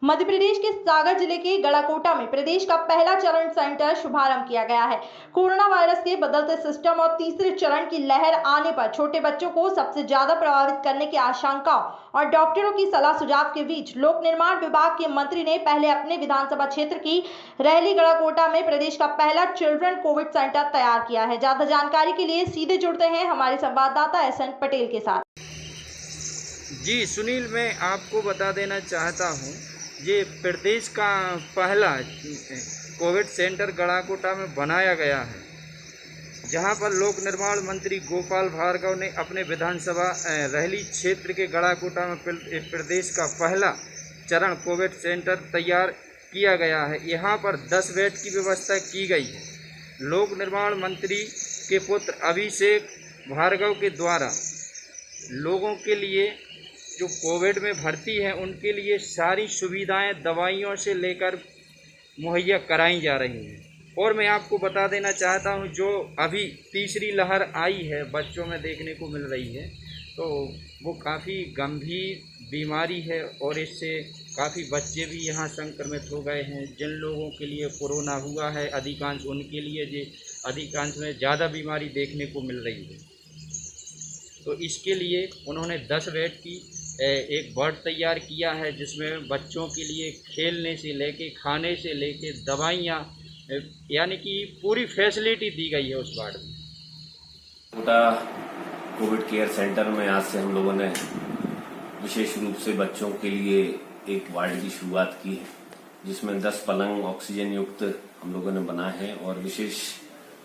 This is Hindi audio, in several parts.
मध्य प्रदेश के सागर जिले के गड़ाकोटा में प्रदेश का पहला चरण सेंटर शुभारंभ किया गया है। कोरोना वायरस के बदलते सिस्टम और तीसरे चरण की लहर आने पर छोटे बच्चों को सबसे ज्यादा प्रभावित करने की आशंकाओं और डॉक्टरों की सलाह सुझाव के बीच लोक निर्माण विभाग के मंत्री ने पहले अपने विधानसभा क्षेत्र की रहली गड़ाकोटा में प्रदेश का पहला चिल्ड्रन कोविड सेंटर तैयार किया है। ज्यादा जानकारी के लिए सीधे जुड़ते हैं हमारे संवाददाता SN पटेल के साथ। जी सुनील, मैं आपको बता देना चाहता हूँ, ये प्रदेश का पहला कोविड सेंटर गड़ाकोटा में बनाया गया है, जहाँ पर लोक निर्माण मंत्री गोपाल भार्गव ने अपने विधानसभा रहली क्षेत्र के गड़ाकोटा में प्रदेश का पहला चरण कोविड सेंटर तैयार किया गया है। यहाँ पर 10 बेड की व्यवस्था की गई है। लोक निर्माण मंत्री के पुत्र अभिषेक भार्गव के द्वारा लोगों के लिए जो कोविड में भर्ती हैं उनके लिए सारी सुविधाएं दवाइयों से लेकर मुहैया कराई जा रही हैं। और मैं आपको बता देना चाहता हूं, जो अभी तीसरी लहर आई है बच्चों में देखने को मिल रही है, तो वो काफ़ी गंभीर बीमारी है और इससे काफ़ी बच्चे भी यहाँ संक्रमित हो गए हैं। जिन लोगों के लिए कोरोना हुआ है अधिकांश उनके लिए अधिकांश में ज़्यादा बीमारी देखने को मिल रही है। तो इसके लिए उन्होंने 10 बेड की एक वार्ड तैयार किया है, जिसमें बच्चों के लिए खेलने से लेके खाने से लेके दवाइयाँ यानी कि पूरी फैसिलिटी दी गई है उस वार्ड में। कोविड केयर सेंटर में आज से हम लोगों ने विशेष रूप से बच्चों के लिए एक वार्ड की शुरुआत की है, जिसमें 10 पलंग ऑक्सीजन युक्त हम लोगों ने बनाए हैं और विशेष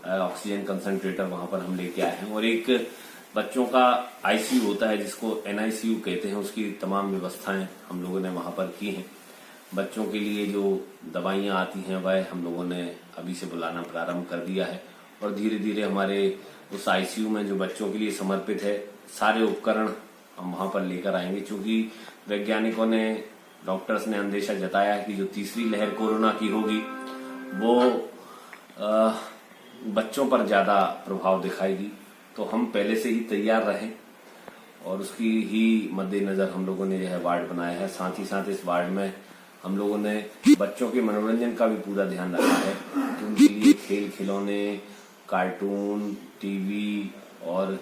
ऑक्सीजन कंसंट्रेटर वहां पर हम लेके आए हैं। और एक बच्चों का ICU होता है जिसको NICU कहते हैं, उसकी तमाम व्यवस्थाएं हम लोगों ने वहां पर की हैं। बच्चों के लिए जो दवाइयां आती हैं वह हम लोगों ने अभी से बुलाना प्रारंभ कर दिया है और धीरे धीरे हमारे उस ICU में जो बच्चों के लिए समर्पित है सारे उपकरण हम वहां पर लेकर आएंगे, क्योंकि वैज्ञानिकों ने, डॉक्टर्स ने अंदेशा जताया है कि जो तीसरी लहर कोरोना की होगी वो बच्चों पर ज्यादा प्रभाव दिखाएगी। तो हम पहले से ही तैयार रहे और उसकी ही मद्देनजर हम लोगों ने यह वार्ड बनाया है। साथ ही साथ इस वार्ड में हम लोगों ने बच्चों के मनोरंजन का भी पूरा ध्यान रखा है कि उनके लिए खेल खिलौने, कार्टून, टीवी और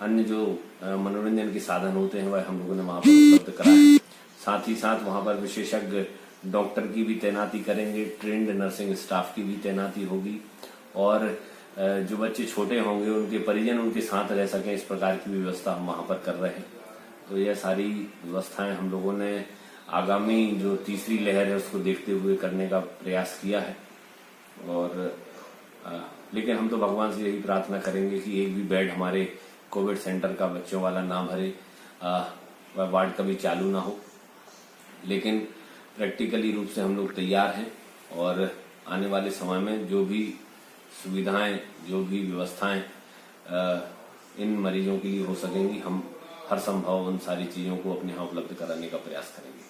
अन्य जो मनोरंजन के साधन होते हैं वह हम लोगों ने वहां पर उपलब्ध कराए। साथ ही साथ वहां पर विशेषज्ञ डॉक्टर की भी तैनाती करेंगे, ट्रेंड नर्सिंग स्टाफ की भी तैनाती होगी और जो बच्चे छोटे होंगे उनके परिजन उनके साथ रह सकें, इस प्रकार की व्यवस्था हम वहां पर कर रहे हैं। तो यह सारी व्यवस्थाएं हम लोगों ने आगामी जो तीसरी लहर है उसको देखते हुए करने का प्रयास किया है। और लेकिन हम तो भगवान से यही प्रार्थना करेंगे कि एक भी बेड हमारे कोविड सेंटर का बच्चों वाला ना भरे, वह वार्ड कभी चालू ना हो। लेकिन प्रैक्टिकली रूप से हम लोग तैयार हैं और आने वाले समय में जो भी सुविधाएं, जो भी व्यवस्थाएं इन मरीजों के लिए हो सकेंगी, हम हर संभव उन सारी चीजों को अपने यहाँ उपलब्ध कराने का प्रयास करेंगे।